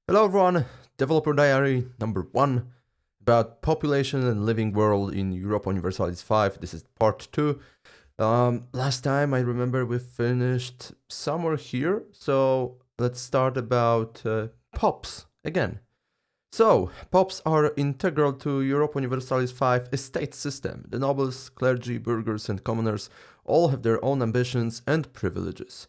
Hello everyone, Developer Diary number 1 about population and living world in Europa Universalis 5. This is part 2. Last time I remember we finished somewhere here, so let's start about POPs again. So, POPs are integral to Europa Universalis 5 estate system. The nobles, clergy, burghers and commoners all have their own ambitions and privileges.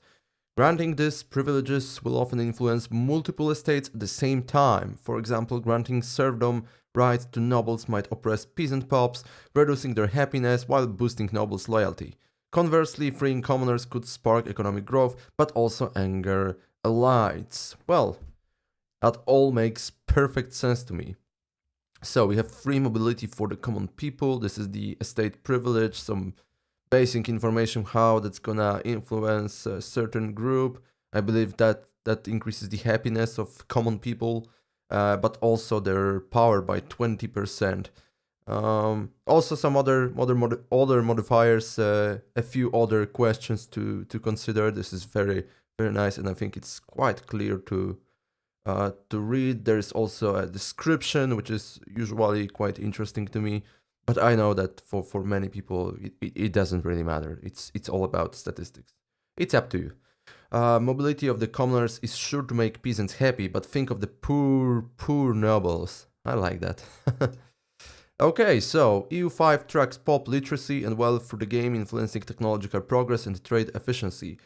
Granting these privileges will often influence multiple estates at the same time. For example, granting serfdom rights to nobles might oppress peasant pops, reducing their happiness while boosting nobles' loyalty. Conversely, freeing commoners could spark economic growth, but also anger elites. Well, that all makes perfect sense to me. So we have free mobility for the common people. This is the estate privilege, some basic information how that's gonna influence a certain group. I believe that increases the happiness of common people, but also their power by 20%. Also some other modifiers, a few other questions to consider. This is very nice, and I think it's quite clear to read. There's also a description, which is usually quite interesting to me. But I know that for many people, it doesn't really matter. It's all about statistics. It's up to you. Mobility of the commoners is sure to make peasants happy, but think of the poor nobles. I like that. Okay, so EU5 tracks pop literacy and wealth through the game, influencing technological progress and trade efficiency.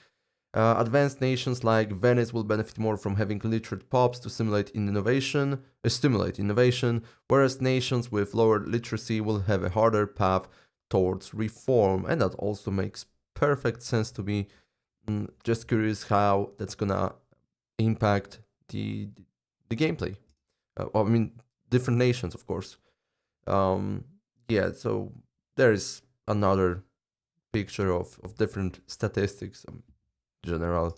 Advanced nations like Venice will benefit more from having literate pops to stimulate innovation, whereas nations with lower literacy will have a harder path towards reform, and that also makes perfect sense to me. Just curious how that's gonna impact the gameplay. I mean, different nations, of course. Yeah, so there is another picture of different statistics. General,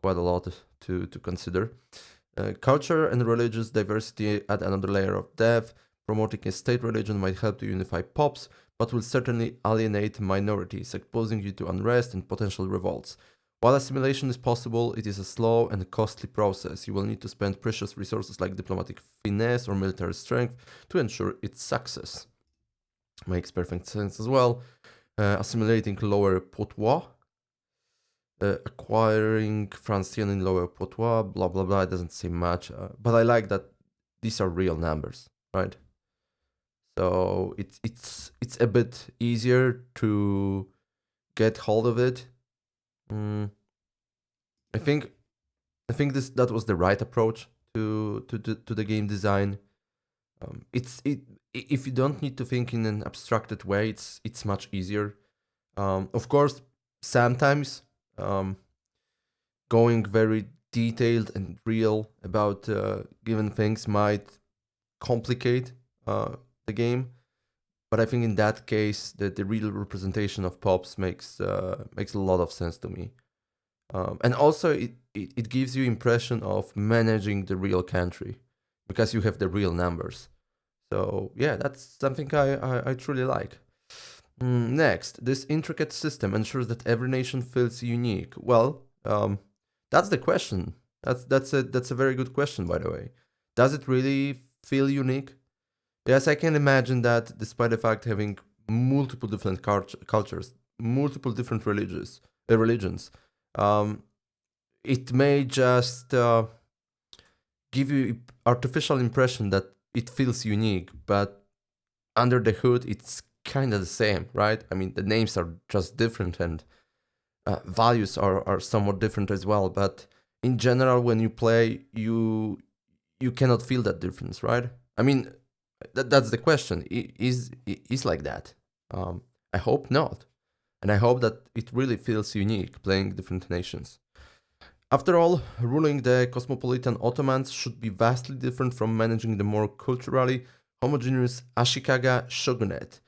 quite a lot to consider. Culture and religious diversity add another layer of depth. Promoting a state religion might help to unify pops, but will certainly alienate minorities, exposing you to unrest and potential revolts. While assimilation is possible, it is a slow and costly process. You will need to spend precious resources like diplomatic finesse or military strength to ensure its success. Makes perfect sense as well. Assimilating Lower Poitou, acquiring Francian in Lower Poitou, blah blah blah. It doesn't say much, but I like that these are real numbers, right? So it's a bit easier to get hold of it. I think that was the right approach to the game design. If you don't need to think in an abstracted way, it's much easier. Of course, sometimes going very detailed and real about given things might complicate the game, but I think in that case the real representation of pops makes a lot of sense to me, and also it gives you impression of managing the real country because you have the real numbers. So yeah, that's something I truly like. Next, this intricate system ensures that every nation feels unique. Well, that's the question. That's a very good question, by the way. Does it really feel unique? Yes, I can imagine that despite the fact having multiple different cultures, multiple different religions, it may just give you artificial impression that it feels unique, but under the hood, it's kind of the same, right? I mean, the names are just different and values are somewhat different as well. But in general, when you play, you cannot feel that difference, right? I mean, that's the question. Is like that? I hope not, and I hope that it really feels unique playing different nations. After all, ruling the cosmopolitan Ottomans should be vastly different from managing the more culturally homogeneous Ashikaga shogunate.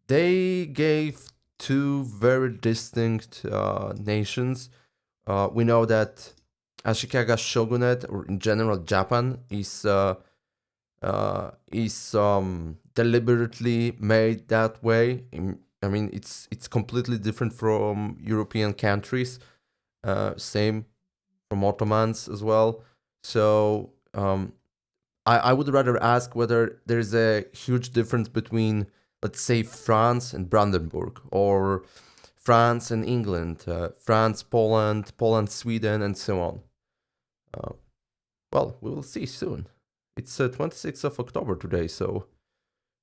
They gave two very distinct nations. We know that Ashikaga shogunate, or in general Japan, is deliberately made that way. I mean, it's completely different from European countries. Same from Ottomans as well. So I would rather ask whether there's a huge difference between, let's say, France and Brandenburg, or France and England, France, Poland, Poland, Sweden, and so on. Uh, well, we will see soon. It's 26th of October today, so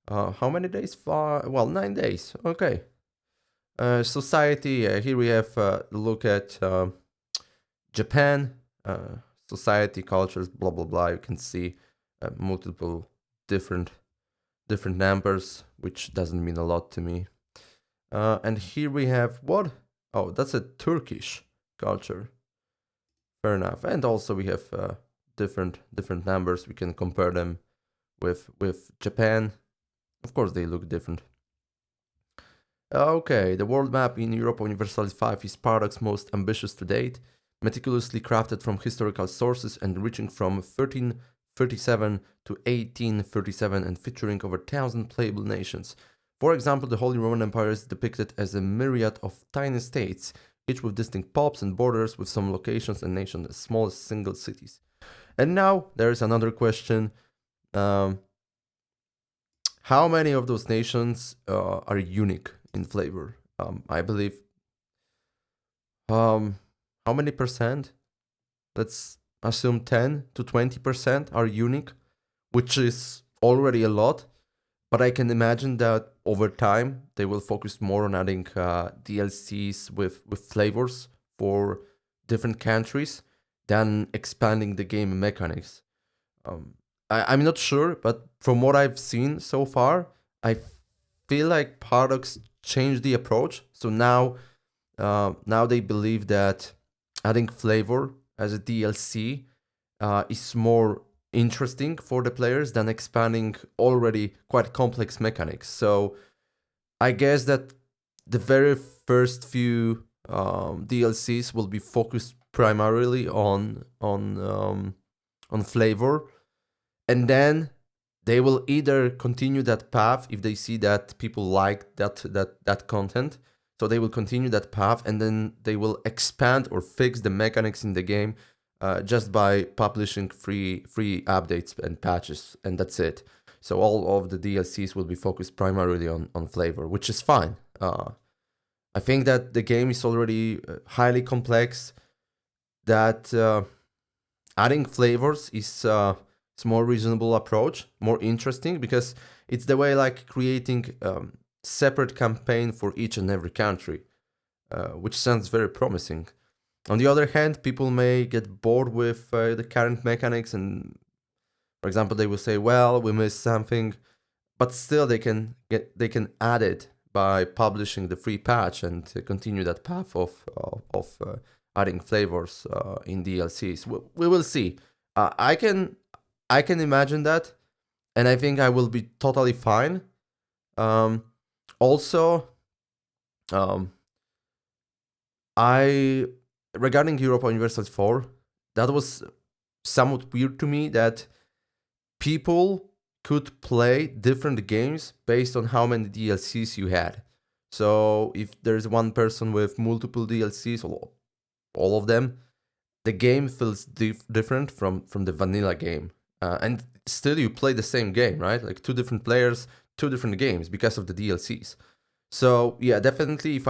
how many days? Well, 9 days. Okay. Society. Here we have look at Japan. Society, cultures, blah blah blah. You can see multiple different numbers, which doesn't mean a lot to me. And here we have what? Oh, that's a Turkish culture. Fair enough. And also we have different numbers. We can compare them with Japan. Of course, they look different. Okay, the world map in Europa Universalis 5 is Paradox's most ambitious to date, meticulously crafted from historical sources and reaching from 1337 to 1837 and featuring over 1,000 playable nations. For example, the Holy Roman Empire is depicted as a myriad of tiny states, each with distinct pubs and borders, with some locations and nations as small as single cities. And now there is another question. How many of those nations are unique in flavor? I believe. How many percent? Let's assume 10 to 20% are unique, which is already a lot. But I can imagine that over time they will focus more on adding DLCs with flavors for different countries than expanding the game mechanics. I'm not sure, but from what I've seen so far, I feel like Paradox changed the approach. So now they believe that adding flavor as a DLC is more interesting for the players than expanding already quite complex mechanics. So I guess that the very first few DLCs will be focused primarily on flavor, and then they will either continue that path if they see that people like that content. So they will continue that path, and then they will expand or fix the mechanics in the game just by publishing free updates and patches, and that's it. So all of the DLCs will be focused primarily on flavor, which is fine. I think that the game is already highly complex. That adding flavors is more reasonable approach, more interesting, because it's the way like creating separate campaign for each and every country, which sounds very promising. On the other hand, people may get bored with the current mechanics, and for example, they will say, "Well, we missed something," but still they can add it by publishing the free patch and continue that path of adding flavors in DLCs. We will see. I can imagine that, and I think I will be totally fine. Also, I regarding Europa Universalis 4, that was somewhat weird to me that people could play different games based on how many DLCs you had. So if there's one person with multiple DLCs, all of them, the game feels different from the vanilla game. And still you play the same game, right? Like two different players, two different games because of the DLCs. So yeah, definitely if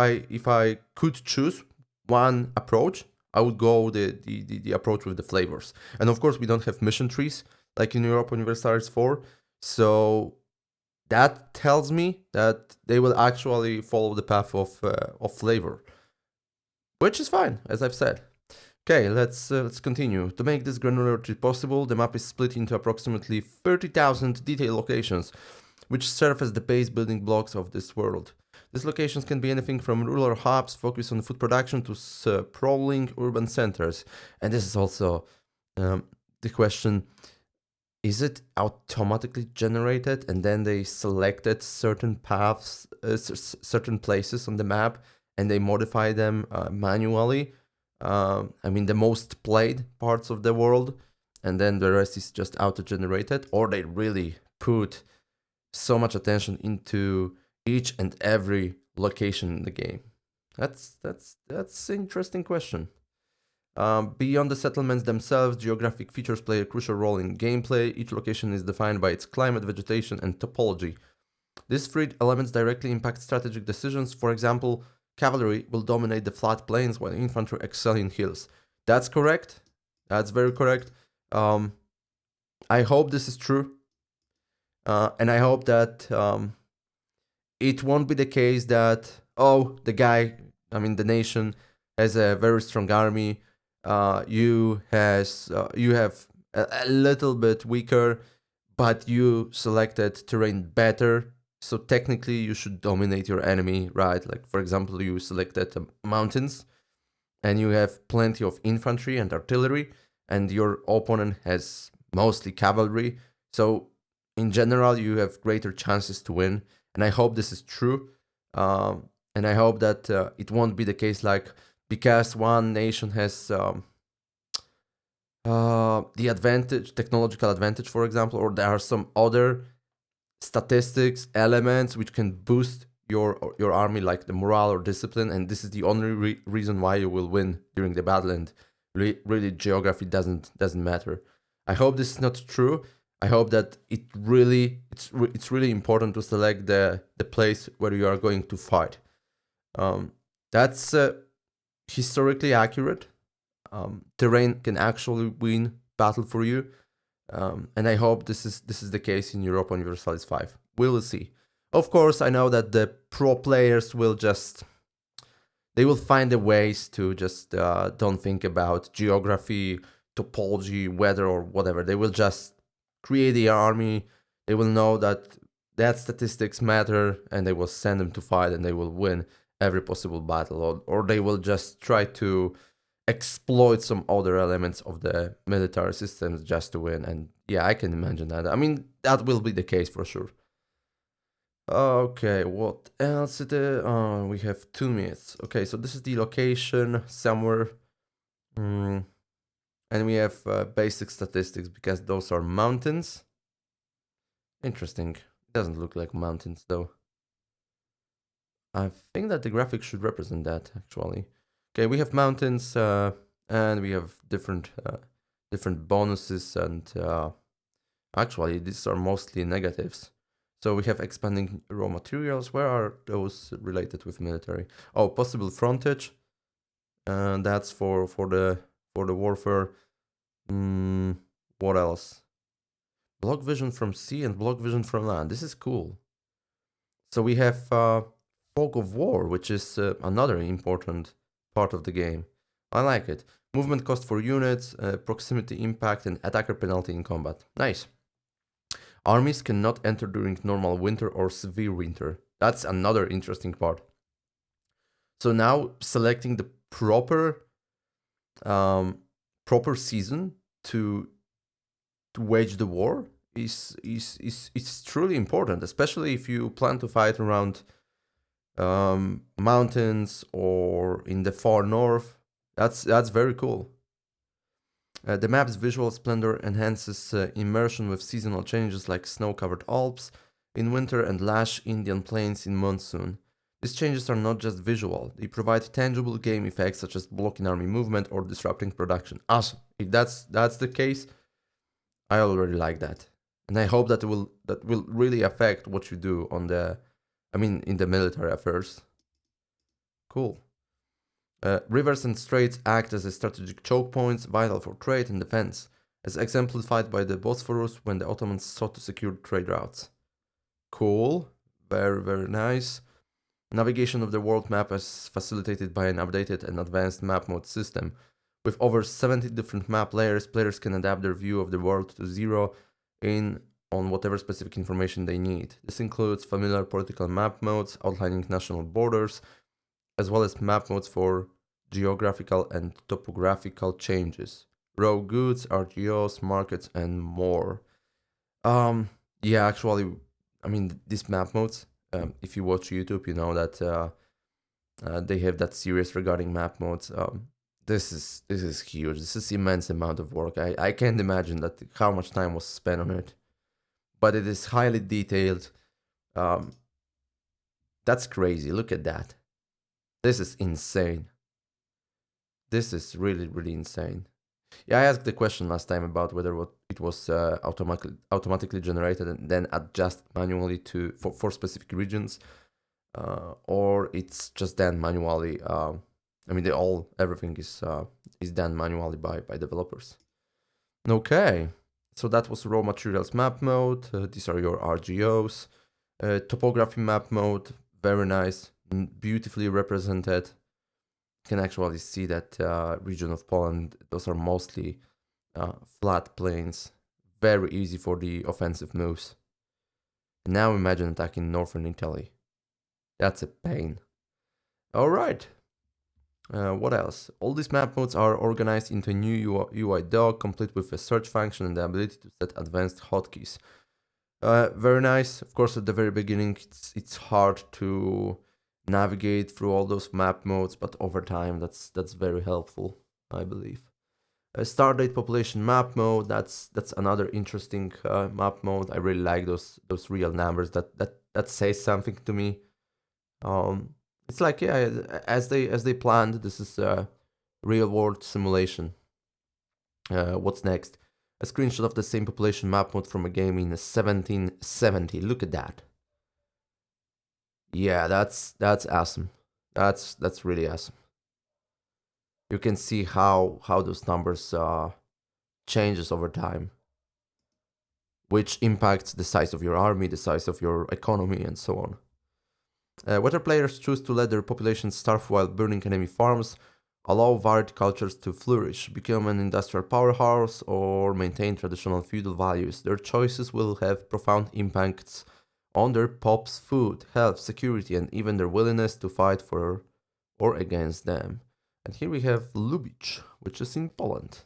I could choose one approach, I would go the approach with the flavors. And of course we don't have mission trees like in Europa Universalis 4. So that tells me that they will actually follow the path of flavor, which is fine, as I've said. Okay, let's continue. To make this granularity possible, the map is split into approximately 30,000 detailed locations, which serve as the base building blocks of this world. These locations can be anything from rural hubs focused on food production to sprawling urban centers. And this is also the question: is it automatically generated and then they selected certain paths, certain places on the map, and they modify them manually? I mean, the most played parts of the world, and then the rest is just auto-generated, or they really put so much attention into each and every location in the game? That's an interesting question. Beyond the settlements themselves, geographic features play a crucial role in gameplay. Each location is defined by its climate, vegetation, and topology. These three elements directly impact strategic decisions. For example, cavalry will dominate the flat plains while infantry excel in hills. That's correct. That's very correct. I hope this is true. And I hope that it won't be the case that, oh, the nation has a very strong army. You have a little bit weaker, but you selected terrain better. So technically, you should dominate your enemy, right? Like, for example, you selected mountains, and you have plenty of infantry and artillery, and your opponent has mostly cavalry. So in general, you have greater chances to win. And I hope this is true. And I hope that it won't be the case, like, because one nation has the advantage, technological advantage, for example, or there are some other statistics elements which can boost your army, like the morale or discipline, and this is the only reason why you will win during the battle, and really geography doesn't matter. I hope this is not true. I hope that it's really important to select the place where you are going to fight. That's historically accurate. Terrain can actually win battle for you, and I hope this is the case in Europa Universalis 5. We'll see. Of course, I know that the pro players will find the ways to just don't think about geography, topology, weather, or whatever. They will just create the army. They will know that statistics matter, and they will send them to fight, and they will win every possible battle, or they will just try to exploit some other elements of the military systems just to win. And yeah, I can imagine that. I mean, that will be the case for sure. Okay, what else is there? We have 2 minutes. Okay, so this is the location somewhere. And we have basic statistics because those are mountains. Interesting. It doesn't look like mountains though. I think that the graphics should represent that actually. Okay, we have mountains and we have different bonuses, and actually these are mostly negatives. So we have expanding raw materials. Where are those related with military? Oh, possible frontage, and that's for the warfare. What else? Block vision from sea and block vision from land. This is cool. So we have fog of war, which is another important part of the game. I like it. Movement cost for units, proximity impact, and attacker penalty in combat. Nice. Armies cannot enter during normal winter or severe winter. That's another interesting part. So now selecting the proper season to wage the war is truly important, especially if you plan to fight around mountains or in the far north. That's very cool. The map's visual splendor enhances immersion with seasonal changes like snow-covered Alps in winter and lush Indian plains in monsoon. These changes are not just visual, they provide tangible game effects such as blocking army movement or disrupting production. Awesome. If that's the case, I already like that. And I hope that will really affect what you do in the military affairs. Cool. Rivers and straits act as strategic choke points, vital for trade and defense, as exemplified by the Bosphorus when the Ottomans sought to secure trade routes. Cool. Very, very nice. Navigation of the world map is facilitated by an updated and advanced map mode system. With over 70 different map layers, players can adapt their view of the world to zero in on whatever specific information they need. This includes familiar political map modes outlining national borders, as well as map modes for geographical and topographical changes, raw goods, RGOs, markets, and more. Yeah, actually, these map modes, if you watch YouTube, you know that they have that series regarding map modes. This is huge. This is immense amount of work. I can't imagine that how much time was spent on it, but it is highly detailed. That's crazy. Look at that. This is insane. This is really, really insane. Yeah, I asked the question last time about whether it was automatically generated and then adjusted manually for specific regions, or it's just done manually. I mean, everything is done manually by developers. Okay, so that was raw materials map mode. These are your RGOs. Topography map mode, very nice, beautifully represented. You can actually see that region of Poland. Those are mostly flat plains, very easy for the offensive moves. Now imagine attacking northern Italy. That's a pain. All right. What else? All these map modes are organized into a new UI dock, complete with a search function and the ability to set advanced hotkeys. Very nice. Of course, at the very beginning, it's hard to navigate through all those map modes, but over time, that's very helpful, I believe. Stardate population map mode. That's another interesting map mode. I really like those real numbers. That says something to me. It's like, yeah, as they planned, this is a real world simulation. What's next? A screenshot of the same population map mode from a game in 1770. Look at that. Yeah, that's awesome. That's really awesome. You can see how those numbers changes over time, which impacts the size of your army, the size of your economy, and so on. Whether players choose to let their population starve while burning enemy farms, allow varied cultures to flourish, become an industrial powerhouse, or maintain traditional feudal values, their choices will have profound impacts on their pop's food, health, security, and even their willingness to fight for or against them. And here we have Lubicz, which is in Poland.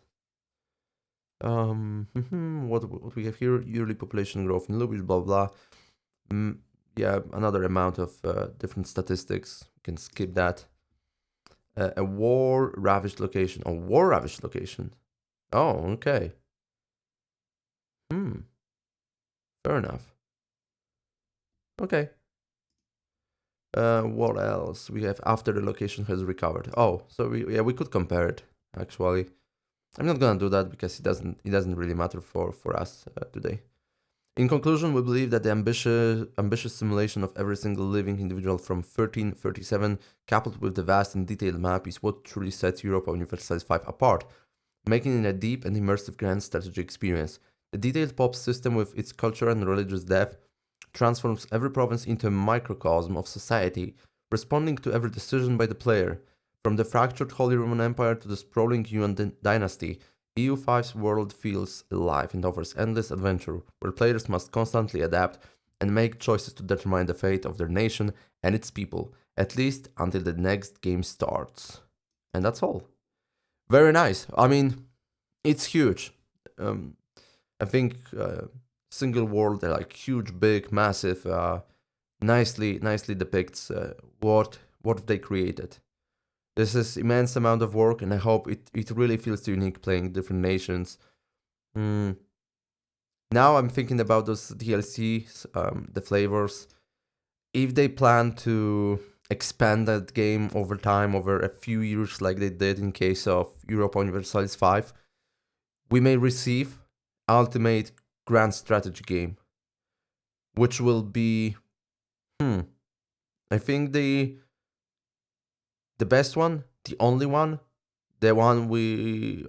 What we have here? Yearly population growth in Lubicz, blah blah. Yeah, another amount of different statistics. You can skip that. A war-ravaged location. A war-ravaged location. Oh, okay. Fair enough. Okay. What else? We have after the location has recovered. Oh, so we could compare it, actually. I'm not gonna do that because it doesn't really matter for us today. In conclusion, we believe that the ambitious simulation of every single living individual from 1337, coupled with the vast and detailed map, is what truly sets Europa Universalis 5 apart, making it a deep and immersive grand strategy experience. The detailed pop system with its cultural and religious depth transforms every province into a microcosm of society, responding to every decision by the player. From the fractured Holy Roman Empire to the sprawling Yuan dynasty, EU5's world feels alive and offers endless adventure, where players must constantly adapt and make choices to determine the fate of their nation and its people, at least until the next game starts. And that's all. Very nice. I mean, it's huge. I think single world, like huge, big, massive, nicely depicts what they created. This is immense amount of work, and I hope it really feels unique playing different nations. Now I'm thinking about those DLCs, the flavors. If they plan to expand that game over time, over a few years, like they did in case of Europa Universalis 5, we may receive ultimate grand strategy game, which will be, I think the best one, the only one, the one we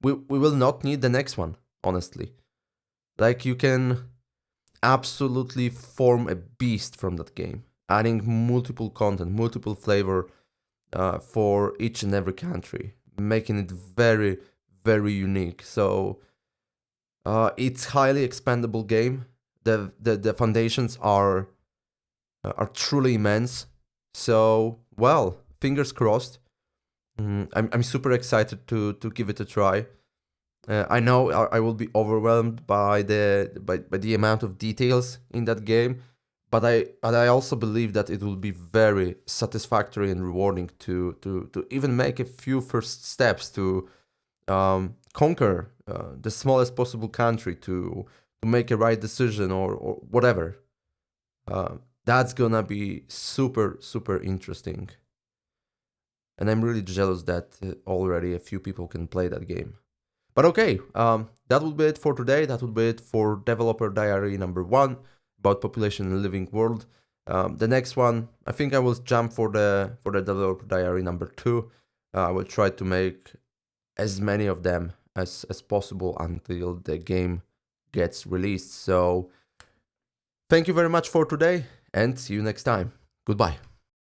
will not need the next one, honestly. Like, you can absolutely form a beast from that game, adding multiple content, multiple flavor for each and every country, making it very, very unique. So it's highly expandable game. The foundations are truly immense. So, well, fingers crossed. I'm super excited to give it a try. I know I will be overwhelmed by the amount of details in that game, but I also believe that it will be very satisfactory and rewarding to even make a few first steps to conquer the smallest possible country, to make a right decision or whatever. That's gonna be super interesting. and I'm really jealous that already a few people can play that game. But okay, that will be it for today. That will be it for Developer Diary number 1 about population in the living world. The next one, I think I will jump for the Developer Diary number 2. I will try to make as many of them as possible until the game gets released. So thank you very much for today, and see you next time. Goodbye.